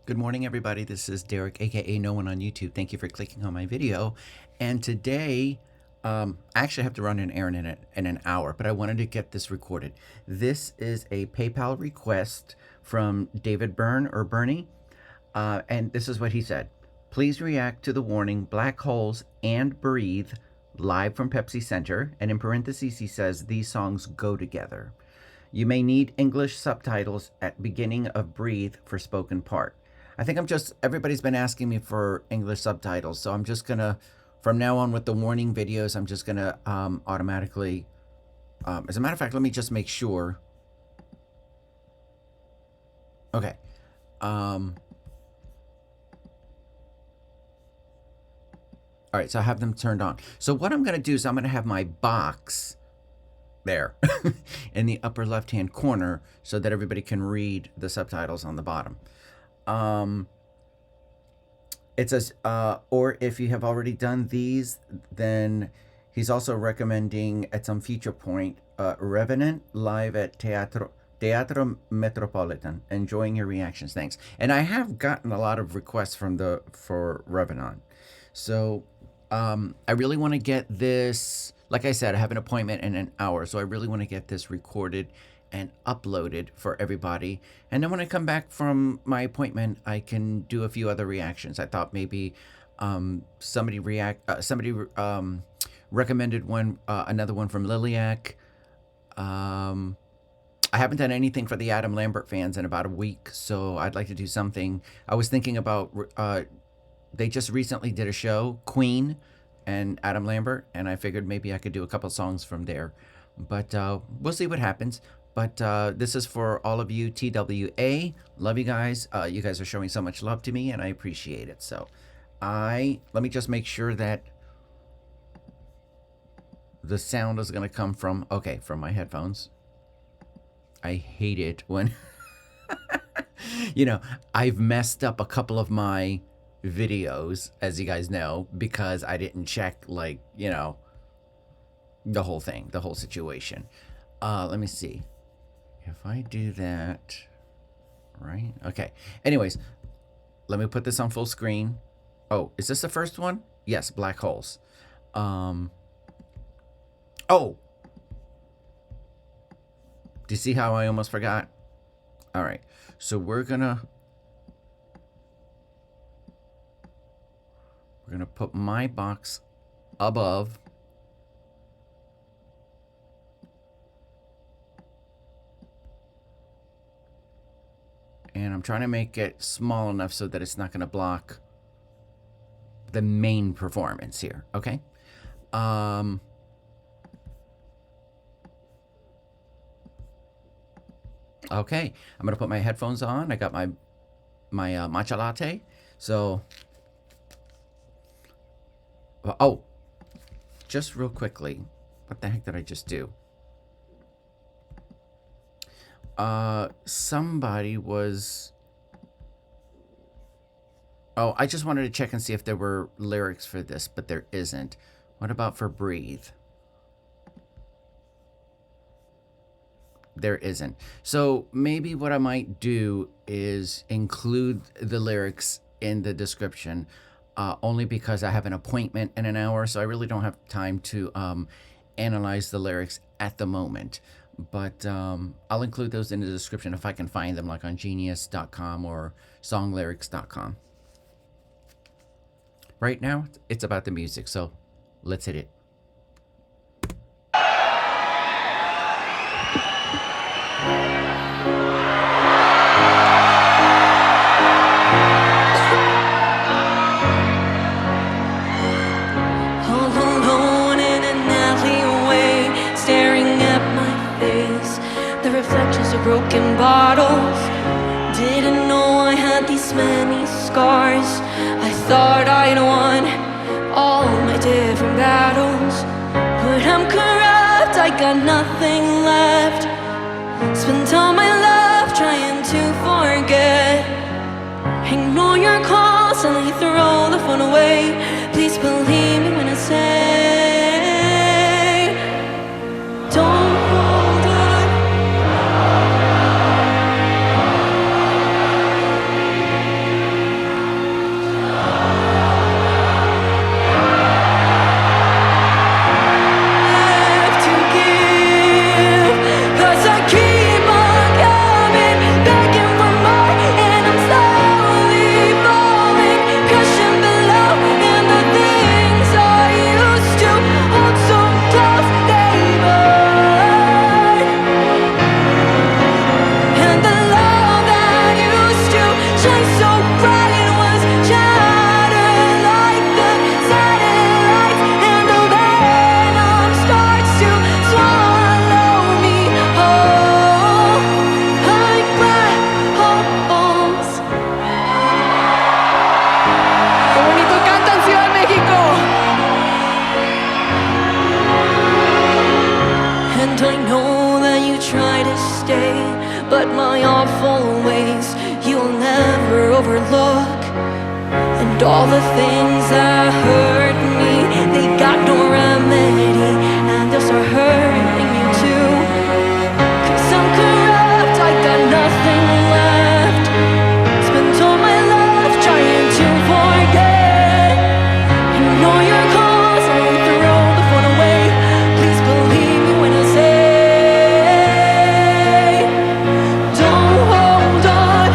Good morning, everybody. This is Derek, aka No One on YouTube. Thank you for clicking on my video. And today, I actually have to run an errand in an hour, but I wanted to get this recorded. This is a PayPal request from David Berne or Bernie, and this is what he said. Please react to the warning, Black Holes and Breathe, live from Pepsi Center. And in parentheses, he says, these songs go together. You may need English subtitles at beginning of Breathe for spoken part. I think everybody's been asking me for English subtitles, so I'm just gonna, from now on with the warning videos, I'm just gonna automatically, as a matter of fact, let me just make sure. Okay. All right, so I have them turned on. So what I'm gonna do is I'm gonna have my box there in the upper left-hand corner so that everybody can read the subtitles on the bottom. It says, or if you have already done these, then he's also recommending at some future point, Revenant live at Teatro Metropolitan. Enjoying your reactions. Thanks. And I have gotten a lot of requests for Revenant. So, I really want to get this, like I said, I have an appointment in an hour, so I really want to get this recorded and uploaded for everybody. And then when I come back from my appointment, I can do a few other reactions. I thought maybe somebody recommended one, another one from Liliac. I haven't done anything for the Adam Lambert fans in about a week, so I'd like to do something. I was thinking about, they just recently did a show, Queen and Adam Lambert, and I figured maybe I could do a couple songs from there. But we'll see what happens. But this is for all of you, TWA. Love you guys. You guys are showing so much love to me, and I appreciate it. So let me just make sure that the sound is going to come from my headphones. I hate it when, I've messed up a couple of my videos, as you guys know, because I didn't check, the whole thing, the whole situation. Let me see. If I do that, right? Okay. Anyways, let me put this on full screen. Oh, is this the first one? Yes, Black Holes. Oh. Do you see how I almost forgot? All right. So we're gonna put my box above. And I'm trying to make it small enough so that it's not going to block the main performance here. Okay. Okay. I'm going to put my headphones on. I got my matcha latte. So, oh, just real quickly, what the heck did I just do? Somebody was... Oh, I just wanted to check and see if there were lyrics for this, but there isn't. What about for Breathe? There isn't. So maybe what I might do is include the lyrics in the description, only because I have an appointment in an hour, so I really don't have time to analyze the lyrics at the moment. But I'll include those in the description if I can find them, like on genius.com or songlyrics.com. Right now, it's about the music, so let's hit it. Reflections of broken bottles. Didn't know I had these many scars. I thought I'd won all my different battles, but I'm corrupt, I got nothing left. Spent all my life trying to forget. Ignore your calls, suddenly throw the phone away. Please believe me when I say, don't hold on. overlook. And all the things that hurt me, they got no remedy, and they'll start hurting you too. 'Cause I'm corrupt, I got nothing left. Spent all my life trying to forget. Ignore your calls and throw the phone away. Please believe me when I say, don't hold on,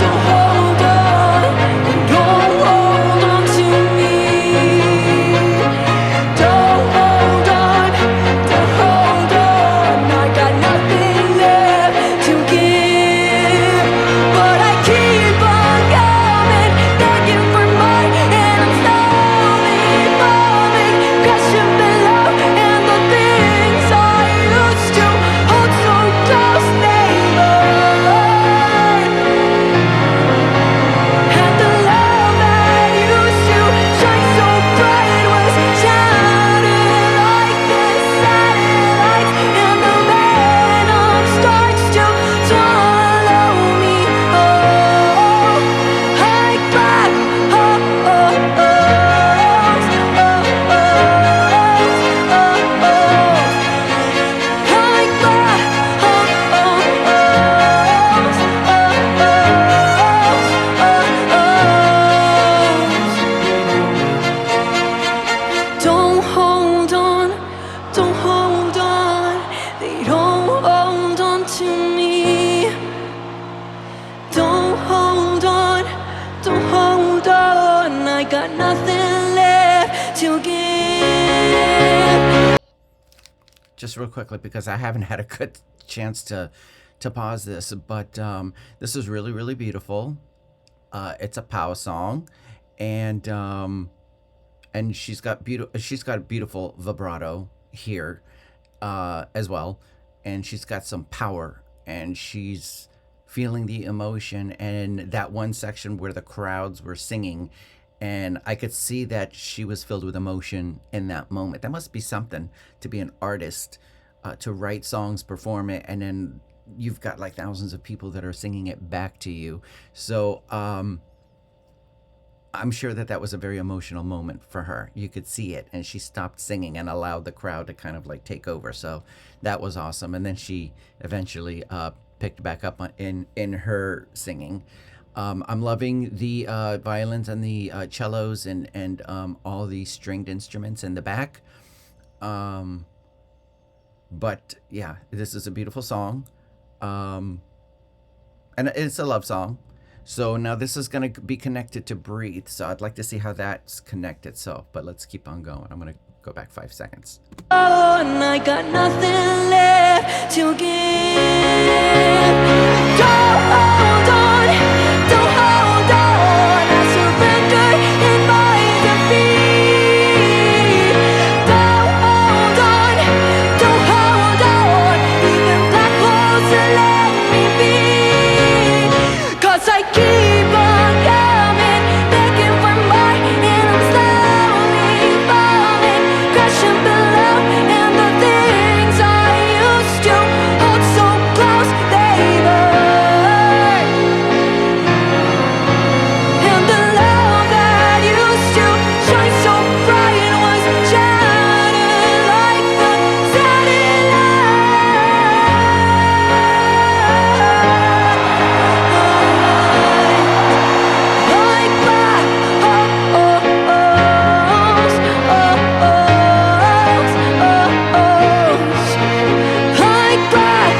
don't hold on, and don't hold on to me. Don't hold on, don't hold on. I got nothing left to give, but I keep on coming, begging for more, and I'm slowly falling, crashing below. And the things I used to hold so close, they burn. And the love that used to shine so bright was shattered like the satellites, and the venom starts to swallow me whole. Like black holes, like black holes. Don't hold on, don't hold on. They don't hold on to me. Don't hold on, don't hold on. I got nothing left to give. Just real quickly, because I haven't had a good chance to pause this, but this is really, really beautiful. It's a power song, and she's got a beautiful vibrato here as well, and she's got some power, and she's feeling the emotion. And that one section where the crowds were singing, and I could see that she was filled with emotion in that moment. That must be something to be an artist, to write songs, perform it, and then you've got like thousands of people that are singing it back to you. So I'm sure that that was a very emotional moment for her. You could see it, and she stopped singing and allowed the crowd to kind of like take over. So that was awesome. And then she eventually picked back up in her singing. I'm loving the violins and the cellos and all the stringed instruments in the back. But yeah, this is a beautiful song, and it's a love song. So now this is going to be connected to Breathe. So I'd like to see how that's connected. So, but let's keep on going. I'm going to go back 5 seconds. Oh, and I got nothing left to give. Don't hold on, don't hold on. I surrender in my defeat. Don't hold on, don't hold on. Even black holes will let me be. 'Cause I keep on coming, begging for more, and I'm slowly falling, crashing below. And the things I used to hold so close, they burn. And the love that used to shine so bright was shattered like the satellite. Like black holes, like black holes, like black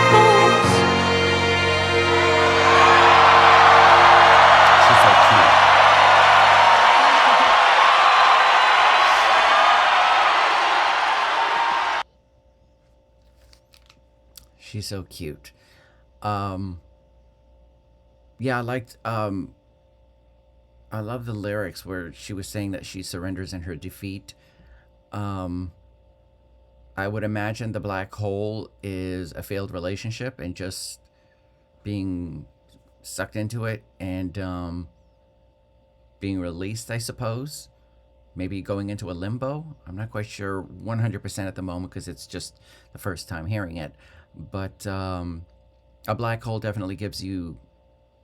holes. She's so cute. She's so cute. Yeah, I love the lyrics where she was saying that she surrenders in her defeat. Um, I would imagine the black hole is a failed relationship and just being sucked into it and being released, I suppose. maybe going into a limbo. I'm not quite sure 100% at the moment because it's just the first time hearing it. But a black hole definitely gives you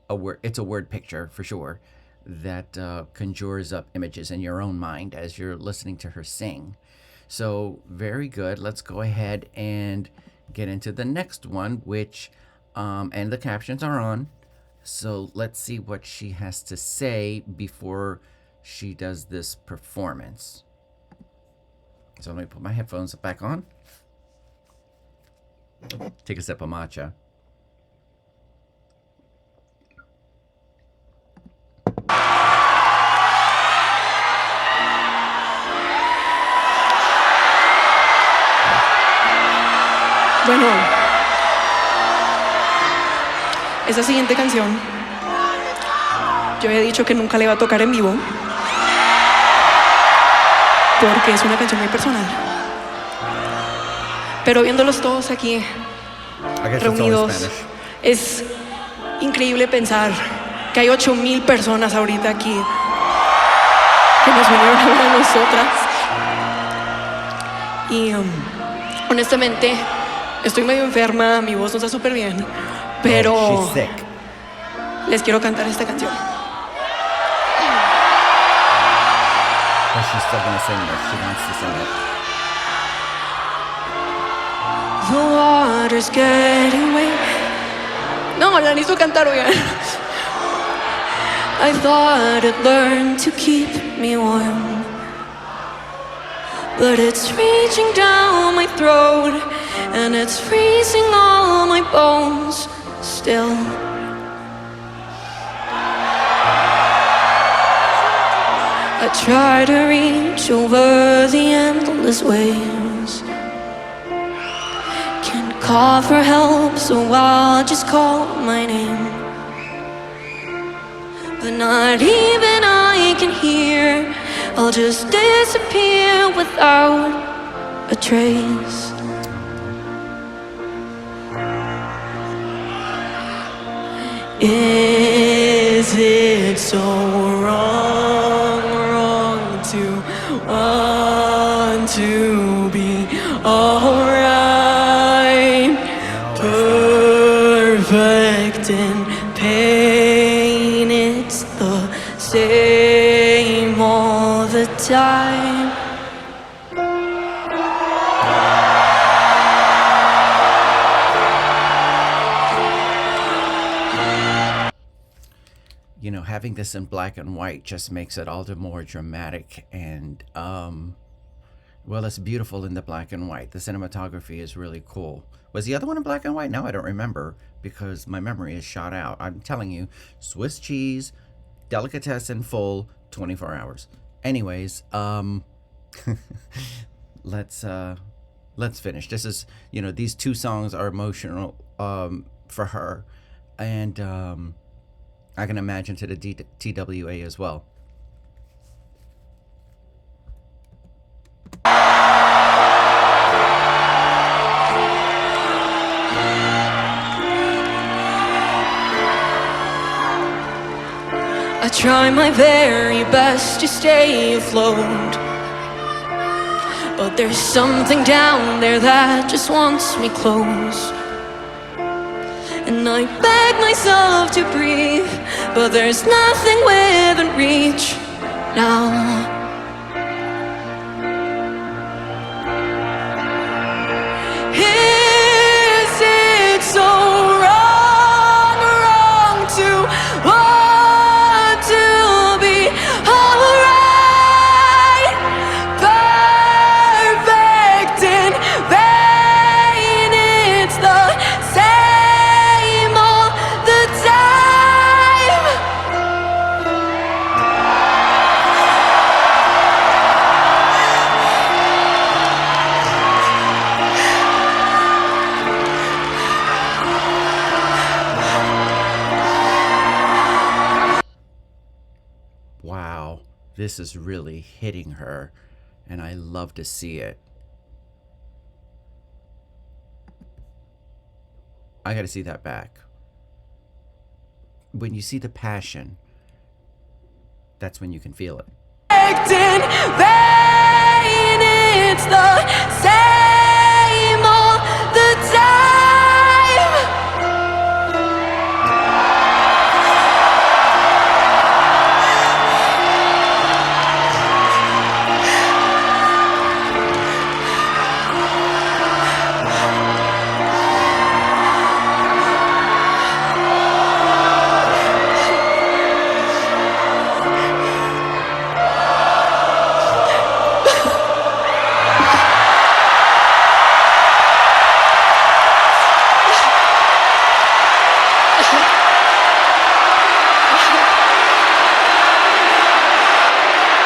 a word. It's a word picture for sure that conjures up images in your own mind as you're listening to her sing. So very good. Let's go ahead and get into the next one, which and the captions are on. So let's see what she has to say before she does this performance. So let me put my headphones back on. Take a sip of matcha. Bueno, esa siguiente canción, yo había dicho que nunca la iba a tocar en vivo, porque es una canción muy personal. Pero viéndolos todos aquí reunidos, es increíble pensar que hay 8,000 personas ahorita aquí que nos vinieron a ver a nosotras. Y honestamente, estoy medio enferma, mi voz no está súper bien, pero les quiero cantar esta canción. But she's still gonna sing this. She wants to sing it. The water's getting wet. No, la necesito cantar, oigan. I thought I'd learn to keep me warm, but it's reaching down my throat, and it's freezing all my bones still. I try to reach over the endless waves, can't call for help, so I'll just call my name. But not even I can hear, I'll just disappear without a trace. Is it so wrong to want to be alright? Perfect in pain, it's the same all the time. You know, having this in black and white just makes it all the more dramatic and well, it's beautiful in the black and white. The cinematography is really cool. Was the other one in black and white? No, I don't remember because my memory is shot out. I'm telling you, Swiss cheese, delicatessen full, 24 hours. Anyways, let's finish. This is, you know, these two songs are emotional for her, and I can imagine to the TWA as well. I try my very best to stay afloat, but there's something down there that just wants me close. And I beg myself to breathe, but there's nothing within reach now. Is it so wrong to want to be alright? Perfect in vain, it's the same all the time. Wow, this is really hitting her, and I love to see it. I got to see that back. When you see the passion, that's when you can feel it. worked in vain. It's the same all the time.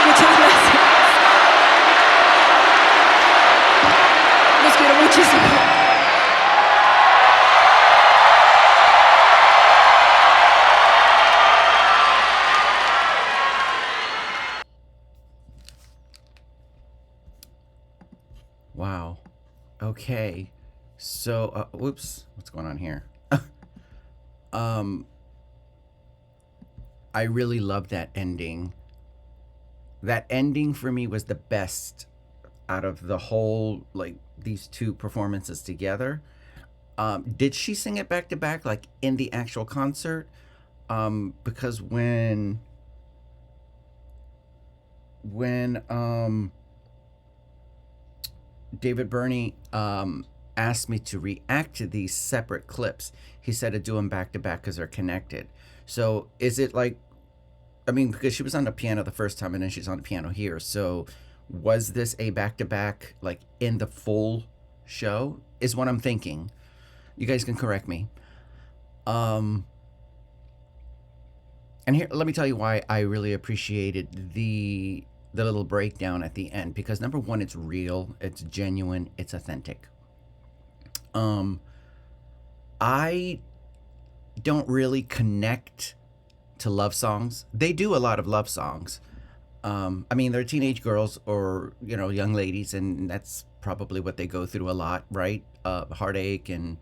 Muchas gracias. Los quiero muchísimo. Wow. Okay. So, whoops, what's going on here? um, I really love that ending. That ending for me was the best out of the whole, like, these two performances together. Did she sing it back to back, like in the actual concert? Because when David Berne asked me to react to these separate clips, he said to do them back to back because they're connected. So is it like, I mean, because she was on the piano the first time and then she's on the piano here. So was this a back to back, like in the full show? Is what I'm thinking. You guys can correct me. Um, and here, let me tell you why I really appreciated the little breakdown at the end, because number one, it's real, it's genuine, it's authentic. Um, I don't really connect to love songs. They do a lot of love songs. I mean, they're teenage girls or young ladies, and that's probably what they go through a lot, right? Heartache and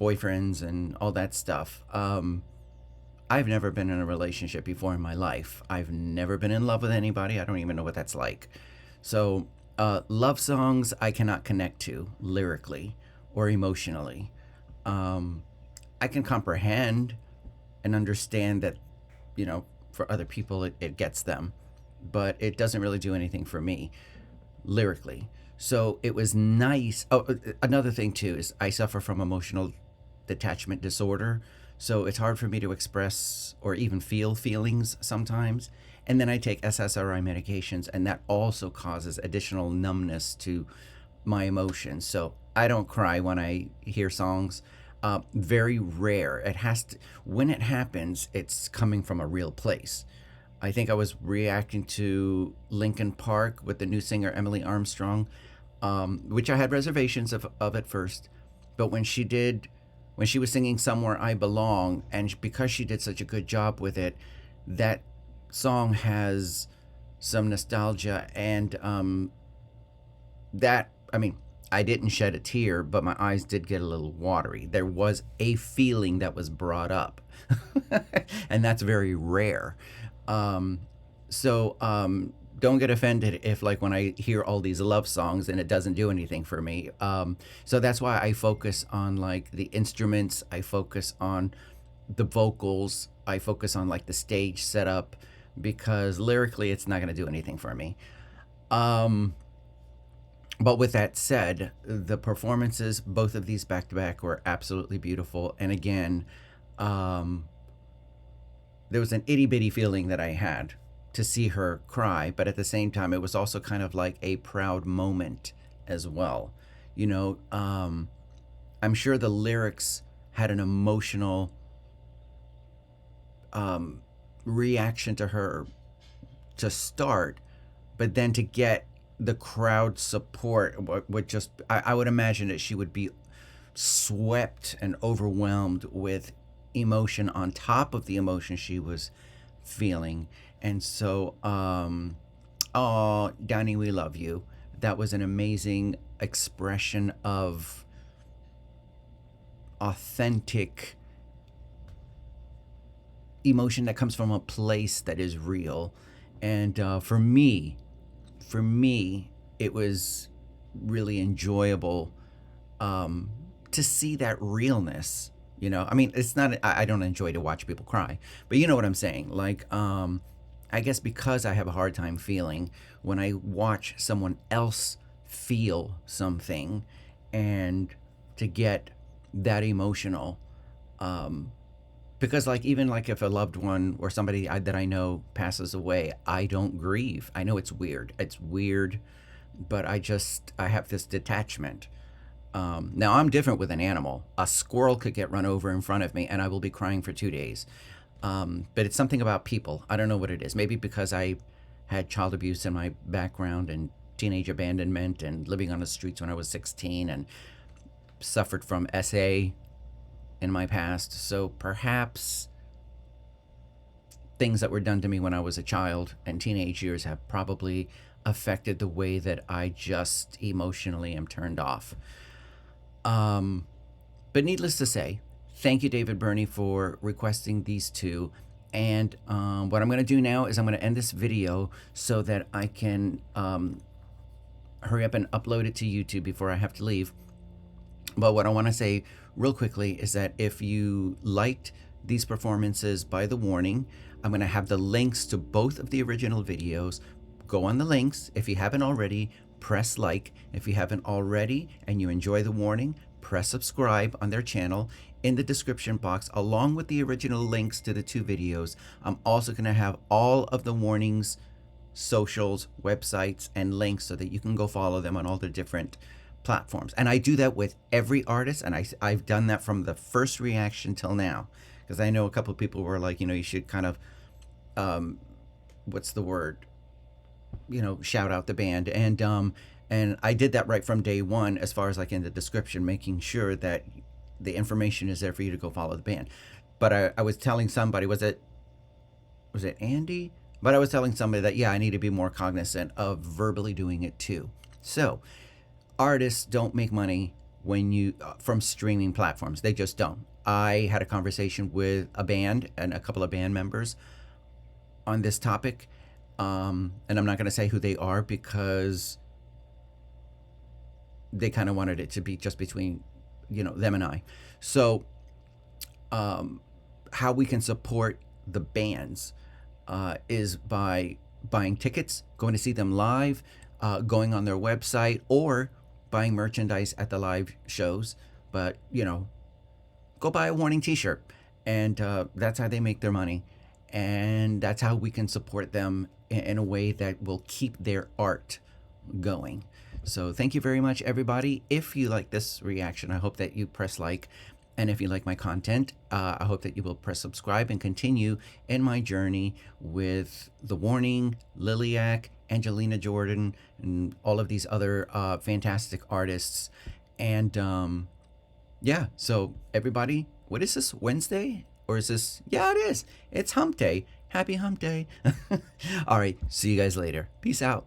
boyfriends and all that stuff. I've never been in a relationship before in my life. I've never been in love with anybody. I don't even know what that's like. So, love songs I cannot connect to lyrically or emotionally. I can comprehend and understand that, for other people it gets them, but it doesn't really do anything for me lyrically. So it was nice. Oh, another thing too is I suffer from emotional detachment disorder. So it's hard for me to express or even feel feelings sometimes. And then I take SSRI medications, and that also causes additional numbness to my emotions. So I don't cry when I hear songs. Very rare. It has to, when it happens, it's coming from a real place. I think I was reacting to Linkin Park with the new singer Emily Armstrong, which I had reservations of at first. But when she was singing Somewhere I Belong, and because she did such a good job with it, that song has some nostalgia. And I mean, I didn't shed a tear, but my eyes did get a little watery. There was a feeling that was brought up, and that's very rare. So don't get offended if, like, when I hear all these love songs and it doesn't do anything for me. So that's why I focus on, like, the instruments. I focus on the vocals. I focus on, like, the stage setup, because lyrically it's not going to do anything for me. But with that said, the performances, both of these back to back, were absolutely beautiful. And again, there was an itty bitty feeling that I had to see her cry, but at the same time, it was also kind of like a proud moment as well. I'm sure the lyrics had an emotional reaction to her to start, but then to get the crowd support would just, I would imagine that she would be swept and overwhelmed with emotion on top of the emotion she was feeling. And so, oh, Danny, we love you. That was an amazing expression of authentic emotion that comes from a place that is real. And for me, it was really enjoyable to see that realness. I mean, it's not. I don't enjoy to watch people cry, but you know what I'm saying. Like, I guess because I have a hard time feeling when I watch someone else feel something, and to get that emotional, because like even like if a loved one or somebody that I know passes away, I don't grieve. I know it's weird. It's weird, but I have this detachment. Now I'm different with an animal. A squirrel could get run over in front of me, and I will be crying for 2 days. But it's something about people. I don't know what it is. Maybe because I had child abuse in my background and teenage abandonment and living on the streets when I was 16 and suffered from SA in my past. So perhaps things that were done to me when I was a child and teenage years have probably affected the way that I just emotionally am turned off. Um, but needless to say, thank you, David Burney, for requesting these two. And what I'm going to do now is I'm going to end this video so that I can hurry up and upload it to YouTube before I have to leave. But what I want to say real quickly is that if you liked these performances by The Warning, I'm going to have the links to both of the original videos. Go on the links. If you haven't already, press like. If you haven't already and you enjoy The Warning, press subscribe on their channel. In the description box, along with the original links to the two videos, I'm also going to have all of The Warning's socials, websites, and links so that you can go follow them on all the different platforms. And I do that with every artist, and I've done that from the first reaction till now, because I know a couple of people were like, you should kind of, what's the word, shout out the band, and I did that right from day one, as far as like in the description, making sure that the information is there for you to go follow the band. But I was telling somebody, was it Andy? But I was telling somebody that, yeah, I need to be more cognizant of verbally doing it too. So artists don't make money from streaming platforms. They just don't. I had a conversation with a band and a couple of band members on this topic, and I'm not going to say who they are because they kind of wanted it to be just between them and I. So how we can support the bands is by buying tickets, going to see them live, going on their website, or buying merchandise at the live shows. But go buy a Warning t-shirt, and that's how they make their money, and that's how we can support them in a way that will keep their art going. So thank you very much, everybody. If you like this reaction, I hope that you press like. And if you like my content, I hope that you will press subscribe and continue in my journey with The Warning, Liliac, Angelina Jordan, and all of these other fantastic artists. And yeah, so everybody, what is this, Wednesday? Or is this, yeah, it is. It's hump day. Happy hump day. All right, see you guys later. Peace out.